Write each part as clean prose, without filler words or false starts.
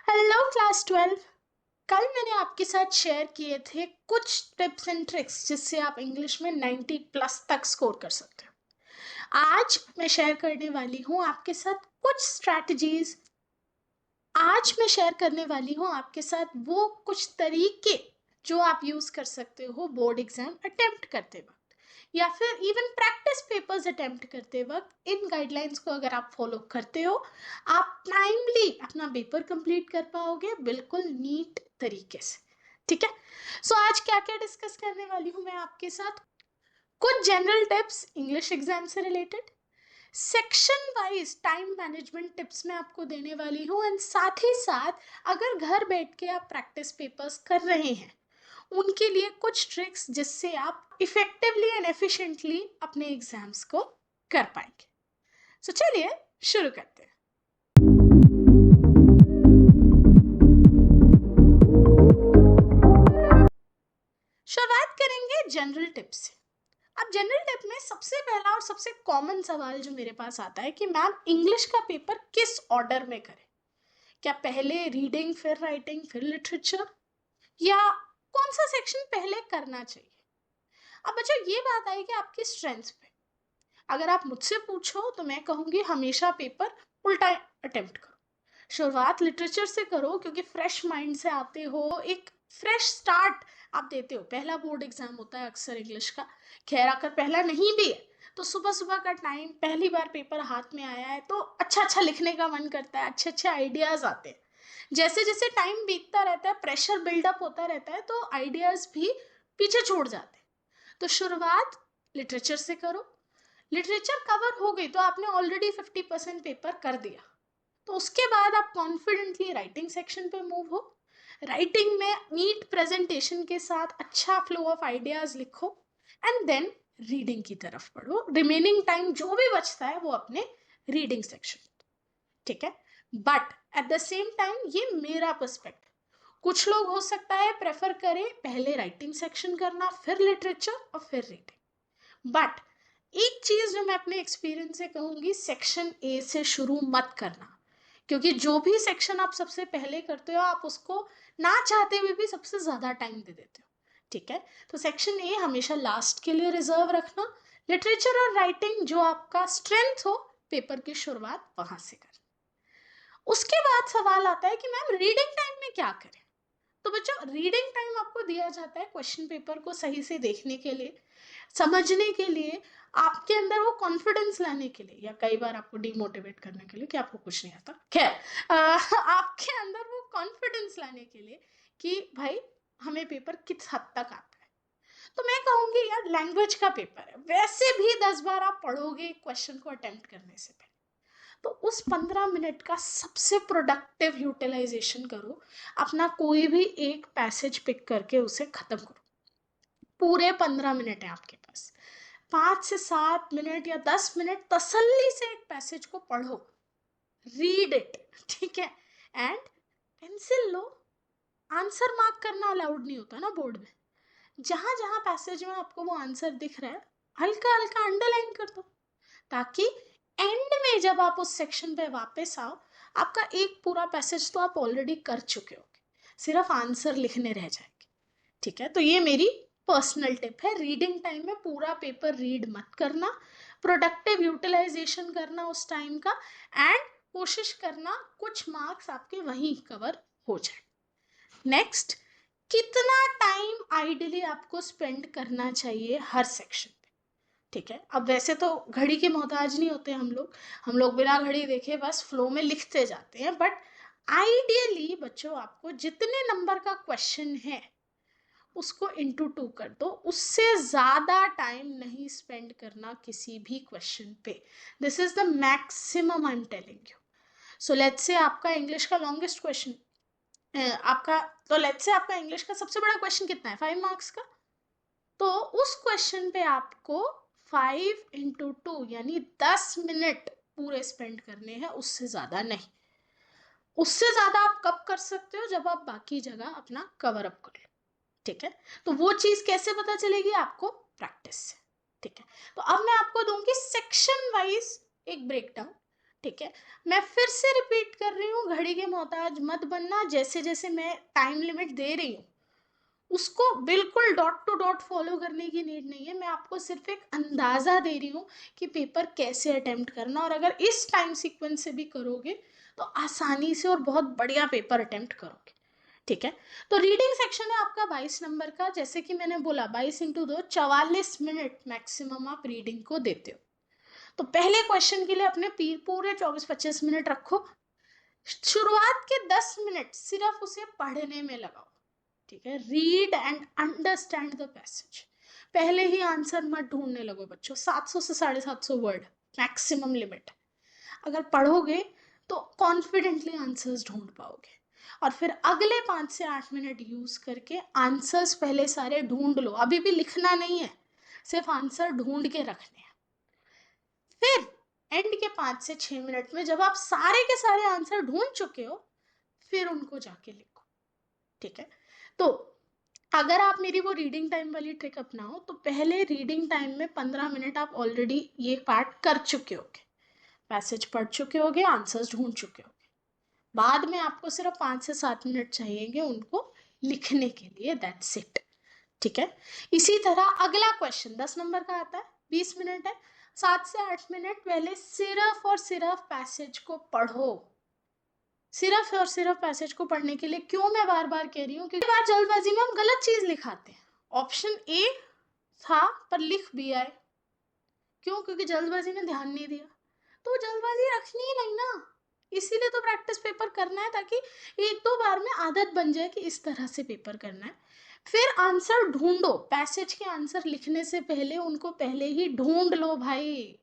Hello class 12। कल मैंने आपके साथ शेयर किए थे कुछ टिप्स एंड ट्रिक्स जिससे आप इंग्लिश में 90 प्लस तक स्कोर कर सकते हो। आज मैं शेयर करने वाली हूँ आपके साथ कुछ स्ट्रैटेजीज। आज मैं शेयर करने वाली हूँ आपके साथ वो कुछ तरीके जो आप यूज कर सकते हो बोर्ड एग्जाम अटेम्प्ट करते वक्त या फिर इवन प्रैक्टिस पेपर्स अटेम्प्ट करते वक्त। इन गाइडलाइंस को अगर आप फॉलो करते हो आप टाइमली अपना पेपर कंप्लीट कर पाओगे बिल्कुल नीट तरीके से। ठीक है, सो आज क्या क्या डिस्कस करने वाली हूँ मैं आपके साथ। कुछ जनरल टिप्स इंग्लिश एग्जाम से related, section wise time management tips मैं आपको देने वाली हूँ, एंड साथ ही साथ अगर घर बैठ के आप प्रैक्टिस पेपर्स कर रहे हैं उनके लिए कुछ ट्रिक्स जिससे आप इफेक्टिवली एंड एफिशिएंटली अपने एग्जाम्स को कर पाएंगे। सो चलिए शुरू करते हैं। शुरुआत करेंगे जनरल टिप से। अब जनरल टिप में सबसे पहला और सबसे कॉमन सवाल जो मेरे पास आता है कि मैम इंग्लिश का पेपर किस ऑर्डर में करें, क्या पहले रीडिंग फिर राइटिंग फिर लिटरेचर, या कौन सा सेक्शन पहले करना चाहिए। अब बच्चों ये बात आई कि आपकी स्ट्रेंथ पे। अगर आप मुझसे पूछो तो मैं कहूंगी हमेशा पेपर उल्टा अटेम्प्ट करो। शुरुआत लिटरेचर से करो क्योंकि फ्रेश माइंड से आते हो, एक फ्रेश स्टार्ट आप देते हो। पहला बोर्ड एग्जाम होता है अक्सर इंग्लिश का, खैर अगर पहला नहीं भी है तो सुबह सुबह का टाइम, पहली बार पेपर हाथ में आया है तो अच्छा अच्छा लिखने का मन करता है, अच्छे अच्छे आइडियाज आते हैं। जैसे जैसे टाइम बीतता रहता है, प्रेशर बिल्डअप होता रहता है तो आइडियाज भी पीछे छूट जाते हैं। तो शुरुआत लिटरेचर से करो। लिटरेचर कवर हो गई तो आपने ऑलरेडी 50% पेपर कर दिया, तो उसके बाद आप कॉन्फिडेंटली राइटिंग सेक्शन पे मूव हो। राइटिंग में नीट प्रेजेंटेशन के साथ अच्छा फ्लो ऑफ आइडियाज लिखो, एंड देन रीडिंग की तरफ पढ़ो। रिमेनिंग टाइम जो भी बचता है वो अपने रीडिंग सेक्शन। ठीक है, but at the same time ये मेरा पर्सपेक्टिव, कुछ लोग हो सकता है प्रेफर करें पहले राइटिंग सेक्शन करना फिर लिटरेचर और फिर रीडिंग। बट एक चीज जो मैं अपने एक्सपीरियंस से कहूंगी, सेक्शन ए से शुरू मत करना, क्योंकि जो भी सेक्शन आप सबसे पहले करते हो आप उसको ना चाहते हुए भी सबसे ज्यादा टाइम दे देते हो। ठीक है, तो सेक्शन ए हमेशा लास्ट के लिए रिजर्व रखना। लिटरेचर और राइटिंग जो आपका स्ट्रेंथ हो पेपर की शुरुआत वहां से करना। उसके बाद सवाल आता है कि मैम रीडिंग टाइम में क्या करें। तो बच्चों रीडिंग टाइम आपको दिया जाता है क्वेश्चन पेपर को सही से देखने के लिए, समझने के लिए, आपके अंदर वो कॉन्फिडेंस लाने के लिए, या कई बार आपको डिमोटिवेट करने के लिए कि आपको कुछ नहीं आता। खैर आपके अंदर वो कॉन्फिडेंस लाने के लिए कि भाई हमें पेपर किस हद तक आता है। तो मैं कहूंगी यार लैंग्वेज का पेपर है, वैसे भी 10 बार आप पढ़ोगे क्वेश्चन को अटेम्प्ट करने से पहले, तो उस 15 मिनट का सबसे प्रोडक्टिव यूटिलाइजेशन करो। अपना कोई भी एक पैसेज पिक करके उसे खत्म करो। पूरे 15 मिनट है आपके पास, 5 से 7 मिनट या 10 मिनट तसल्ली से एक पैसेज को पढ़ो, रीड इट। ठीक है, and pencil low. Answer mark करना अलाउड नहीं होता ना बोर्ड में। जहां जहां पैसेज में आपको वो आंसर दिख रहा है हल्का हल्का अंडरलाइन कर दो, ताकि एंड में जब आप उस सेक्शन पे वापस आओ आपका एक पूरा पैसेज तो आप ऑलरेडी कर चुके होगे, सिर्फ आंसर लिखने रह जाएंगे। ठीक है, तो ये मेरी पर्सनल टिप है। रीडिंग टाइम में पूरा पेपर रीड मत करना, प्रोडक्टिव यूटिलाइजेशन करना उस टाइम का, एंड कोशिश करना कुछ मार्क्स आपके वहीं कवर हो जाए। नेक्स्ट, कितना टाइम आइडियली आपको स्पेंड करना चाहिए हर सेक्शन। ठीक है, अब वैसे तो घड़ी के मोहताज नहीं होते हम लोग बिना घड़ी देखे बस फ्लो में लिखते जाते हैं, बट आइडियली बच्चों आपको जितने नंबर का क्वेश्चन है उसको इंटू 2 कर दो, उससे ज्यादा टाइम नहीं स्पेंड करना किसी भी क्वेश्चन पे। This is the maximum I am telling you. So let's say आपका इंग्लिश का लॉन्गेस्ट क्वेश्चन आपका, तो लेट्स से आपका इंग्लिश का सबसे बड़ा क्वेश्चन कितना है, 5 मार्क्स का। तो उस क्वेश्चन पे आपको 5 into 2 यानी 10 मिनट पूरे स्पेंड करने हैं, उससे ज्यादा नहीं। उससे ज्यादा आप कब कर सकते हो, जब आप बाकी जगह अपना कवर अप कर लो। ठीक है, तो वो चीज कैसे पता चलेगी आपको, प्रैक्टिस से। ठीक है, तो अब मैं आपको दूंगी सेक्शन वाइज एक ब्रेकडाउन ठीक है, मैं फिर से रिपीट कर रही हूँ, घड़ी के मोहताज मत बनना। जैसे जैसे मैं टाइम लिमिट दे रही हूँ उसको बिल्कुल डॉट टू डॉट फॉलो करने की नीड नहीं है। मैं आपको सिर्फ एक अंदाज़ा दे रही हूँ कि पेपर कैसे अटेम्प्ट करना, और अगर इस टाइम सीक्वेंस से भी करोगे तो आसानी से और बहुत बढ़िया पेपर अटेम्प्ट करोगे। ठीक है, तो रीडिंग सेक्शन है आपका 22 नंबर का। जैसे कि मैंने बोला 22 × 2 44 मिनट मैक्सिमम आप रीडिंग को देते हो। तो पहले क्वेश्चन के लिए अपने पूरे 24-25 मिनट रखो। शुरुआत के 10 मिनट सिर्फ उसे पढ़ने में लगाओ। ठीक है, read and understand the passage. पहले ही आंसर मत ढूंढने लगो बच्चों। 700 से 750 वर्ड मैक्सिमम लिमिट। अगर पढ़ोगे तो कॉन्फिडेंटली आंसर्स ढूंढ पाओगे, और फिर अगले 5 से 8 मिनट यूज करके आंसर्स पहले सारे ढूंढ लो। अभी भी लिखना नहीं है, सिर्फ आंसर ढूंढ के रखने हैं। फिर एंड के 5 से 6 मिनट में जब आप सारे के सारे आंसर ढूंढ चुके हो, फिर उनको जाके लिखो। ठीक है, तो अगर आप मेरी वो रीडिंग टाइम वाली ट्रिक अपनाओ तो पहले रीडिंग टाइम में 15 मिनट आप ऑलरेडी ये पार्ट कर चुके होगे, पैसेज पढ़ चुके होगे, आंसर्स ढूंढ चुके होगे। बाद में आपको सिर्फ 5 से 7 मिनट चाहिएंगे उनको लिखने के लिए, दैट्स इट। ठीक है, इसी तरह अगला क्वेश्चन 10 नंबर का आता है, 20 मिनट है। 7 से 8 मिनट पहले सिर्फ और सिर्फ पैसेज को पढ़ो। सिर्फ और सिर्फ पैसेज को पढ़ने के लिए क्यों मैं बार बार कह रही हूँ, क्योंकि बार जल्दबाजी में हम गलत चीज लिखाते हैं। ऑप्शन ए था पर लिख भी आए, क्यों? क्योंकि जल्दबाजी में ध्यान नहीं दिया। तो जल्दबाजी रखनी ही नहीं ना, इसीलिए तो प्रैक्टिस पेपर करना है, ताकि एक दो बार में आदत बन जाए कि इस तरह से पेपर करना है। फिर आंसर ढूंढो, पैसेज के आंसर लिखने से पहले उनको पहले ही ढूंढ लो भाई।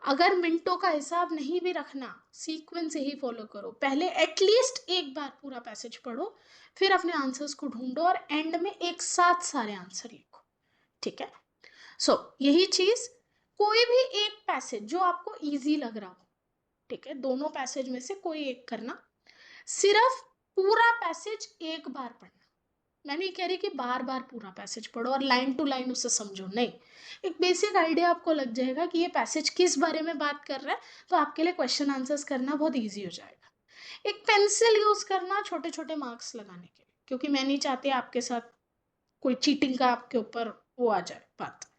अगर मिनटों का हिसाब नहीं भी रखना, सीक्वेंस ही फॉलो करो। पहले एटलीस्ट एक बार पूरा पैसेज पढ़ो, फिर अपने आंसर्स को ढूंढो, और एंड में एक साथ सारे आंसर लिखो। ठीक है, यही चीज, कोई भी एक पैसेज जो आपको इजी लग रहा हो, ठीक है, दोनों पैसेज में से कोई एक करना। सिर्फ पूरा पैसेज एक बार पढ़ना। मैं नहीं कह रही कि बार बार पूरा पैसेज पढ़ो और लाइन टू लाइन उसे समझो, नहीं। एक बेसिक आइडिया आपको लग जाएगा कि ये पैसेज किस बारे में बात कर रहा है, तो आपके लिए क्वेश्चन आंसर्स करना बहुत ईजी हो जाएगा। एक पेंसिल यूज करना छोटे छोटे मार्क्स लगाने के लिए, क्योंकि मैं नहीं चाहती आपके साथ कोई चीटिंग का आपके ऊपर वो आ जाए बात।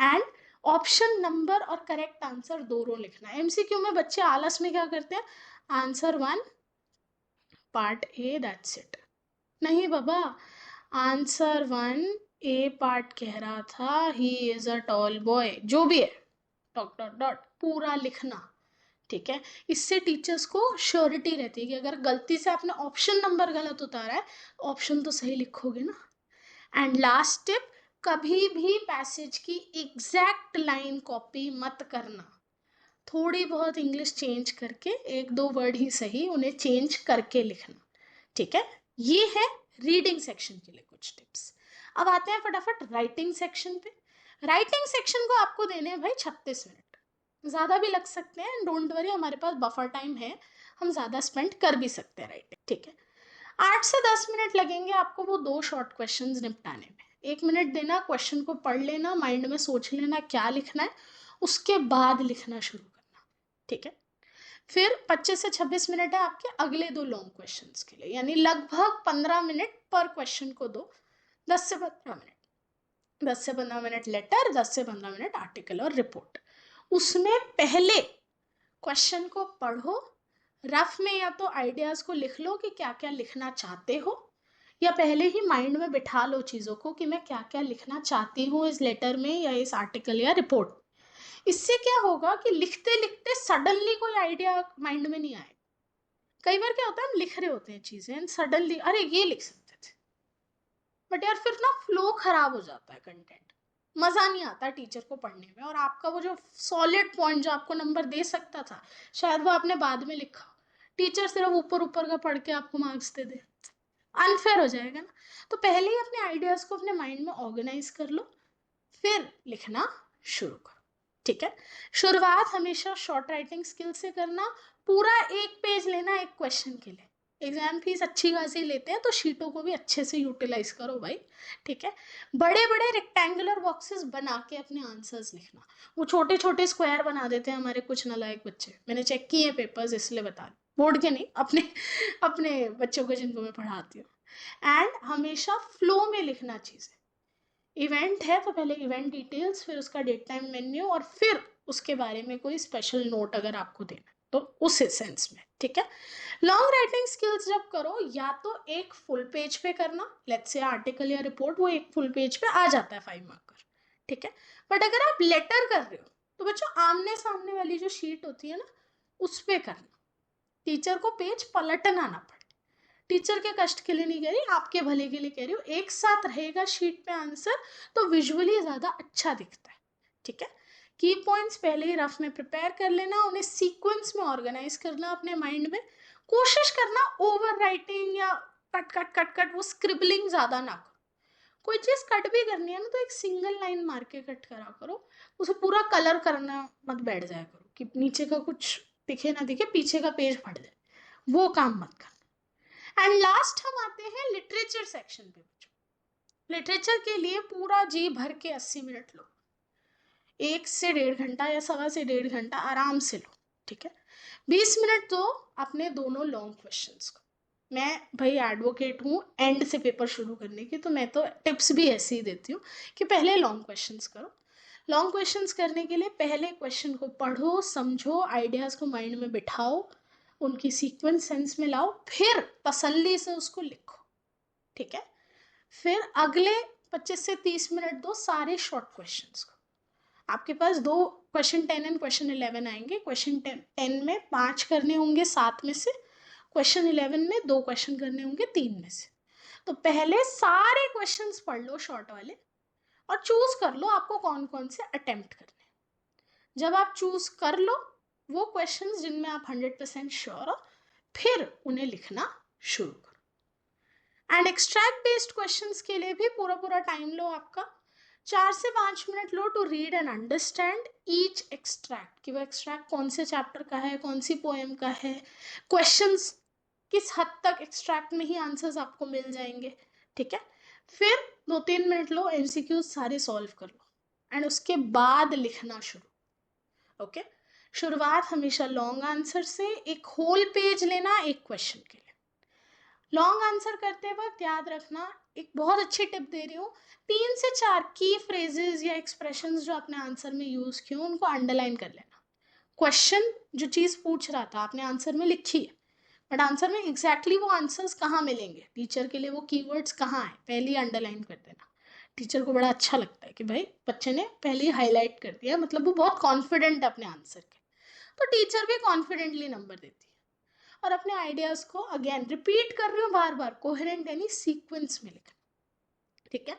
एंड ऑप्शन नंबर और करेक्ट आंसर दोनों लिखना। एमसीक्यू में बच्चे आलस में क्या करते हैं, answer 1 part A, that's it. नहीं बाबा, आंसर 1 ए पार्ट कह रहा था he is a tall boy, जो भी है, डॉट डॉट डॉट पूरा लिखना। ठीक है, इससे टीचर्स को श्योरिटी रहती है कि अगर गलती से आपने ऑप्शन नंबर गलत उतारा है, ऑप्शन तो सही लिखोगे ना। एंड लास्ट टिप, कभी भी पैसेज की एग्जैक्ट लाइन कॉपी मत करना। थोड़ी बहुत इंग्लिश चेंज करके, एक दो वर्ड ही सही, उन्हें चेंज करके लिखना। ठीक है, ये है रीडिंग सेक्शन के लिए कुछ टिप्स। अब आते हैं फटाफट राइटिंग सेक्शन पे। राइटिंग सेक्शन को आपको देने हैं भाई 36 मिनट, ज़्यादा भी लग सकते हैं, डोंट वरी, हमारे पास बफर टाइम है, हम ज़्यादा स्पेंड कर भी सकते हैं राइटिंग। ठीक है, 8 से 10 मिनट लगेंगे आपको वो 2 शॉर्ट क्वेश्चंस निपटाने में। 1 मिनट देना, क्वेश्चन को पढ़ लेना, माइंड में सोच लेना क्या लिखना है, उसके बाद लिखना शुरू करना। ठीक है, फिर 25 से 26 मिनट है आपके अगले 2 लॉन्ग क्वेश्चंस के लिए, यानी लगभग 15 मिनट पर क्वेश्चन को दो। 10 से 15 मिनट, 10 से 15 मिनट लेटर, 10 से 15 मिनट आर्टिकल और रिपोर्ट। उसमें पहले क्वेश्चन को पढ़ो, रफ में या तो आइडियाज को लिख लो कि क्या क्या लिखना चाहते हो, या पहले ही माइंड में बिठा लो चीज़ों को कि मैं क्या क्या लिखना चाहती हूँ इस लेटर में या इस आर्टिकल या रिपोर्ट। इससे क्या होगा कि लिखते लिखते सडनली कोई आइडिया माइंड में नहीं आए। कई बार क्या होता है, हम लिख रहे होते हैं चीजें एंड सडनली अरे ये लिख सकते थे, बट यार फिर ना फ्लो खराब हो जाता है, कंटेंट मजा नहीं आता टीचर को पढ़ने में, और आपका वो जो सॉलिड पॉइंट जो आपको नंबर दे सकता था, शायद वो आपने बाद में लिखा, टीचर सिर्फ ऊपर ऊपर का पढ़ के आपको मार्क्स दे दे, अनफेयर हो जाएगा ना। तो पहले ही अपने आइडियाज को अपने माइंड में ऑर्गेनाइज कर लो, फिर लिखना शुरू करो। ठीक है, शुरुआत हमेशा शॉर्ट राइटिंग स्किल से करना। पूरा 1 पेज लेना एक क्वेश्चन के लिए, एग्जाम फीस अच्छी खासी लेते हैं, तो शीटों को भी अच्छे से यूटिलाइज करो भाई, ठीक है। बड़े बड़े रेक्टेंगुलर बॉक्सेस बना के अपने आंसर्स लिखना, वो छोटे छोटे स्क्वायर बना देते हैं हमारे कुछ नालायक बच्चे, मैंने चेक किए हैं पेपर्स इसलिए बता रही, बोर्ड के नहीं, अपने अपने बच्चों को जिनको मैं पढ़ाती हूँ। एंड हमेशा फ्लो में लिखना चीज़ें, इवेंट है तो पहले इवेंट डिटेल्स, फिर उसका डेट टाइम मेन्यू, और फिर उसके बारे में कोई स्पेशल नोट अगर आपको देना तो उस सेंस में, ठीक है। लॉन्ग राइटिंग स्किल्स जब करो, या तो एक फुल पेज पे करना, लेट्स से आर्टिकल या रिपोर्ट, वो एक फुल पेज पे आ जाता है 5 मार्कर, ठीक है। बट अगर आप लेटर कर रहे हो तो बच्चों आमने सामने वाली जो शीट होती है ना, उस पे करना, टीचर को पेज पलटना ना पड़े। टीचर के कष्ट के लिए नहीं कह रही, आपके भले के लिए कह रही हूँ, एक साथ रहेगा शीट पे आंसर तो विजुअली ज़्यादा अच्छा दिखता है, ठीक है। की पॉइंट्स पहले ही रफ में प्रिपेयर कर लेना, उन्हें सीक्वेंस में ऑर्गेनाइज करना अपने माइंड में, कोशिश करना ओवर राइटिंग या कट कट कट कट वो स्क्रिबलिंग ज़्यादा ना करो। कोई चीज़ कट भी करनी है ना तो एक सिंगल लाइन मार के कट करा करो, उसे पूरा कलर करना मत बैठ जाया करो कि नीचे का कुछ दिखे ना दिखे, पीछे का पेज फट जाए, वो काम मत करना। एंड लास्ट हम आते हैं लिटरेचर सेक्शन पे बच्चों। लिटरेचर के लिए पूरा जी भर के 80 मिनट लो, 1 से 1.5 घंटा या 1.25 से 1.5 घंटा आराम से लो, ठीक है। 20 मिनट दो अपने दोनों लॉन्ग क्वेश्चंस को। मैं भाई एडवोकेट हूँ एंड से पेपर शुरू करने की, तो मैं तो टिप्स भी ऐसे ही देती हूँ कि पहले लॉन्ग क्वेश्चंस करो। लॉन्ग क्वेश्चंस करने के लिए पहले क्वेश्चन को पढ़ो, समझो, आइडियाज़ को माइंड में बिठाओ, उनकी सीक्वेंस सेंस में लाओ, फिर तसल्ली से उसको लिखो, ठीक है। फिर अगले 25 से 30 मिनट दो सारे शॉर्ट क्वेश्चंस को। आपके पास 2 क्वेश्चन 10 एंड क्वेश्चन 11 आएंगे, क्वेश्चन 10 में 5 करने होंगे 7 में से, क्वेश्चन 11 में 2 क्वेश्चन करने होंगे 3 में से। तो पहले सारे क्वेश्चंस पढ़ लो शॉर्ट वाले, और चूज कर लो आपको कौन कौन से अटेम्प्ट करने। जब आप चूज कर लो वो क्वेश्चंस जिनमें आप 100% श्योर हो, फिर उन्हें लिखना शुरू करो। एंड एक्सट्रैक्ट बेस्ड क्वेश्चंस के लिए भी पूरा पूरा टाइम लो, आपका 4 से 5 मिनट लो to read and understand each extract, कि वो एक्सट्रैक्ट कौन से चैप्टर का है, कौन सी पोएम का है, क्वेश्चंस किस हद तक एक्सट्रैक्ट में ही आंसर्स आपको मिल जाएंगे, ठीक है। फिर 2-3 मिनट लो, एमसीक्यूज सारे सॉल्व कर लो, एंड उसके बाद लिखना शुरू, ओके। शुरुआत हमेशा लॉन्ग आंसर से, एक होल पेज लेना एक क्वेश्चन के लिए। लॉन्ग आंसर करते वक्त याद रखना, एक बहुत अच्छी टिप दे रही हूँ, 3 से 4 की फ्रेजेस या एक्सप्रेशंस जो आपने आंसर में यूज किए उनको अंडरलाइन कर लेना। क्वेश्चन जो चीज़ पूछ रहा था आपने आंसर में लिखी है, बट आंसर में एग्जैक्टली वो आंसर्स कहाँ मिलेंगे, टीचर के लिए वो कीवर्ड्स कहाँ है, पहले ही अंडरलाइन कर देना। टीचर को बड़ा अच्छा लगता है कि भाई बच्चे ने पहले ही हाईलाइट कर दिया, मतलब वो बहुत कॉन्फिडेंट है अपने आंसर के, तो टीचर भी कॉन्फिडेंटली नंबर देती है। और अपने आइडियाज़ को अगेन रिपीट कर रही हूँ बार बार, कोहेरेंट यानी सीक्वेंस में लिखना, ठीक है।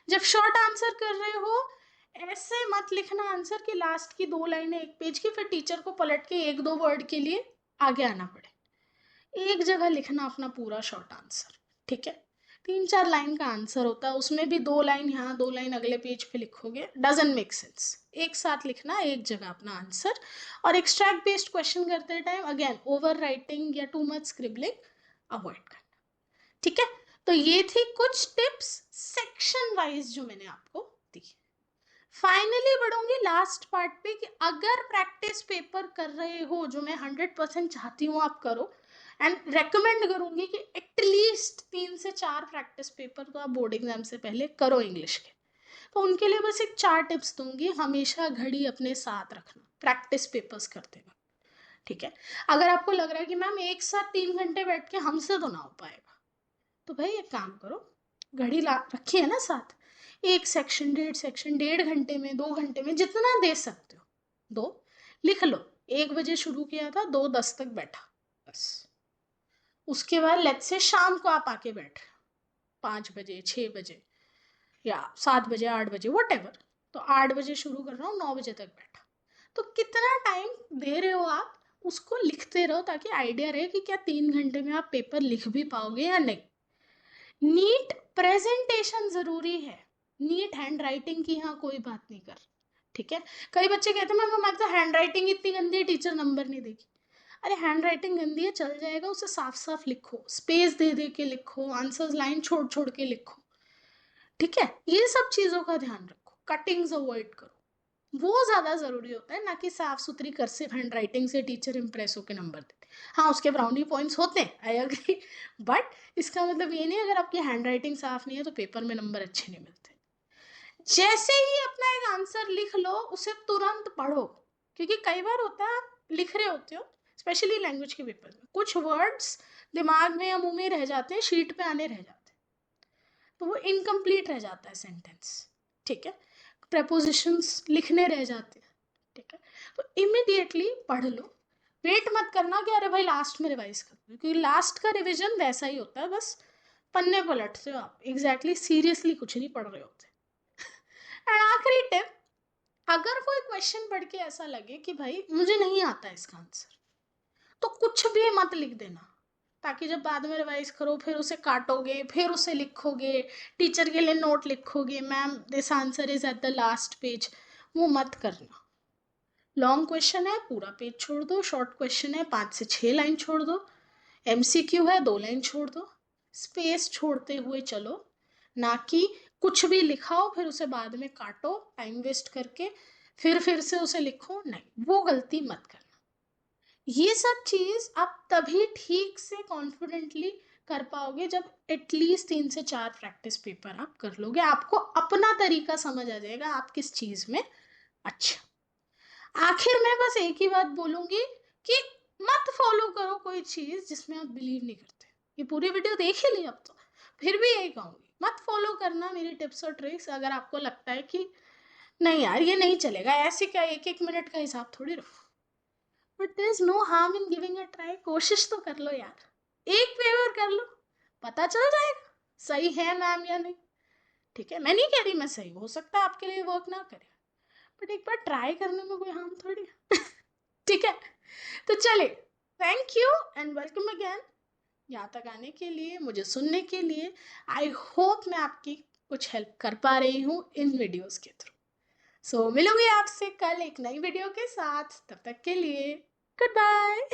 जब शॉर्ट आंसर कर रहे हो ऐसे मत लिखना आंसर की लास्ट की 2 लाइनें एक पेज की, फिर टीचर को पलट के 1-2 वर्ड के लिए आगे आना पड़े। एक जगह लिखना अपना पूरा शॉर्ट आंसर, ठीक है। 3-4 लाइन का आंसर होता है, उसमें भी 2 लाइन यहाँ 2 लाइन अगले पेज पे लिखोगे, डजंट मेक सेंस। एक साथ लिखना एक जगह अपना आंसर। और एक्सट्रैक्ट बेस्ड क्वेश्चन करते टाइम अगेन ओवर राइटिंग या टू मच स्क्रिबलिंग अवॉइड करना, ठीक है। तो ये थी कुछ टिप्स सेक्शन वाइज जो मैंने आपको दी। फाइनली बढ़ूंगी लास्ट पार्ट पे कि अगर प्रैक्टिस पेपर कर रहे हो, जो मैं 100% चाहती हूँ आप करो, एंड रेकमेंड करूंगी कि एटलीस्ट 3 से 4 प्रैक्टिस पेपर तो आप बोर्ड एग्जाम से पहले करो इंग्लिश के। तो उनके लिए बस एक 4 टिप्स दूंगी, हमेशा घड़ी अपने साथ रखना प्रैक्टिस पेपर्स करते वक्त, ठीक है। अगर आपको लग रहा है कि मैम एक साथ 3 घंटे बैठ के हमसे तो ना हो पाएगा, तो भाई एक काम करो, घड़ी ला रखी है ना साथ, एक सेक्शन 1.5 घंटे में 2 घंटे में जितना दे सकते हो दो, लिख लो। 1 बजे शुरू किया था, 2:10 तक बैठा, बस। उसके बाद लेट्स से शाम को आप आके बैठ रहे हो 5 बजे 6 बजे या 7 बजे 8 बजे वट एवर, तो 8 बजे शुरू कर रहा हूँ 9 बजे तक बैठा, तो कितना टाइम दे रहे हो आप उसको लिखते रहो, ताकि आइडिया रहे कि क्या 3 घंटे में आप पेपर लिख भी पाओगे या नहीं। नीट प्रेजेंटेशन जरूरी है, नीट हैंड राइटिंग की यहाँ कोई बात नहीं कर, ठीक है। कई बच्चे कहते हैं मैम हमारी तो हैंड राइटिंग इतनी गंदी है टीचर नंबर नहीं देगी। अरे हैंड राइटिंग गंदी है, चल जाएगा, उसे साफ साफ लिखो, स्पेस दे दे के लिखो, आंसर्स लाइन छोड़ छोड़ के लिखो, ठीक है। ये सब चीज़ों का ध्यान रखो, कटिंग्स अवॉइड करो, वो ज़्यादा ज़रूरी होता है, ना कि साफ सुथरी कर्सिव हैंड राइटिंग से टीचर इंप्रेस होकर नंबर देते। हाँ, उसके ब्राउनी पॉइंट्स होते हैं, आई अग्री, बट इसका मतलब ये नहीं अगर आपकी हैंड राइटिंग साफ नहीं है तो पेपर में नंबर अच्छे नहीं मिलते। जैसे ही अपना एक आंसर लिख लो उसे तुरंत पढ़ो, क्योंकि कई बार होता है आप लिख रहे होते हो, स्पेशली लैंग्वेज के पेपर में, कुछ वर्ड्स दिमाग में या मुंह में रह जाते हैं, शीट पे आने रह जाते हैं, तो वो इनकम्प्लीट रह जाता है सेंटेंस, ठीक है, प्रपोजिशंस लिखने रह जाते हैं, ठीक है। तो इमिडिएटली पढ़ लो, वेट मत करना कि अरे भाई लास्ट में रिवाइज कर, क्योंकि लास्ट का रिविजन वैसा ही होता है, बस पन्ने पलटते हो आप, एग्जैक्टली सीरियसली कुछ नहीं पढ़ रहे होते। एंड आखिरी टिप, अगर कोई क्वेश्चन पढ़ के ऐसा लगे कि भाई मुझे नहीं आता इसका आंसर, तो कुछ भी मत लिख देना, ताकि जब बाद में रिवाइज करो फिर उसे काटोगे, फिर उसे लिखोगे, टीचर के लिए नोट लिखोगे, ma'am this answer is at the last page, वो मत करना। लॉन्ग क्वेश्चन है पूरा पेज छोड़ दो, शॉर्ट क्वेश्चन है 5 से 6 लाइन छोड़ दो, एमसीक्यू है 2 लाइन छोड़ दो, स्पेस छोड़ते हुए चलो, ना कि कुछ भी लिखाओ फिर उसे बाद में काटो टाइम वेस्ट करके, फिर से उसे लिखो, नहीं, वो गलती मत करना। ये सब चीज आप तभी ठीक से कॉन्फिडेंटली कर पाओगे जब एटलीस्ट 3 से 4 प्रैक्टिस पेपर आप कर लोगे, आपको अपना तरीका समझ आ जाएगा आप किस चीज में अच्छा। आखिर में बस एक ही बात बोलूंगी कि मत फॉलो करो कोई चीज जिसमें आप बिलीव नहीं करते, ये पूरी वीडियो देख ही ली अब तो, फिर भी यही कहूंगी, मत फॉलो करना मेरी टिप्स और ट्रिक्स अगर आपको लगता है कि नहीं यार ये नहीं चलेगा, ऐसे क्या एक एक मिनट का हिसाब थोड़ी रखो, but there is no harm in giving a try, कोशिश तो कर लो यार, एक पेपर कर लो, पता चल जाएगा सही है मैम या नहीं, ठीक है। मैं नहीं कह रही मैं सही हूँ, हो सकता है आपके लिए वर्क ना करे, बट एक बार ट्राई करने में कोई हार्म थोड़ी है। ठीक है, तो चले, thank you and welcome again यहाँ तक आने के लिए, मुझे सुनने के लिए। आई होप मैं आपकी कुछ हेल्प कर पा रही हूँ इन वीडियोस के थ्रू। सो मिलूंगी आपसे कल एक नई वीडियो के साथ, तब तक के लिए गुड बाय।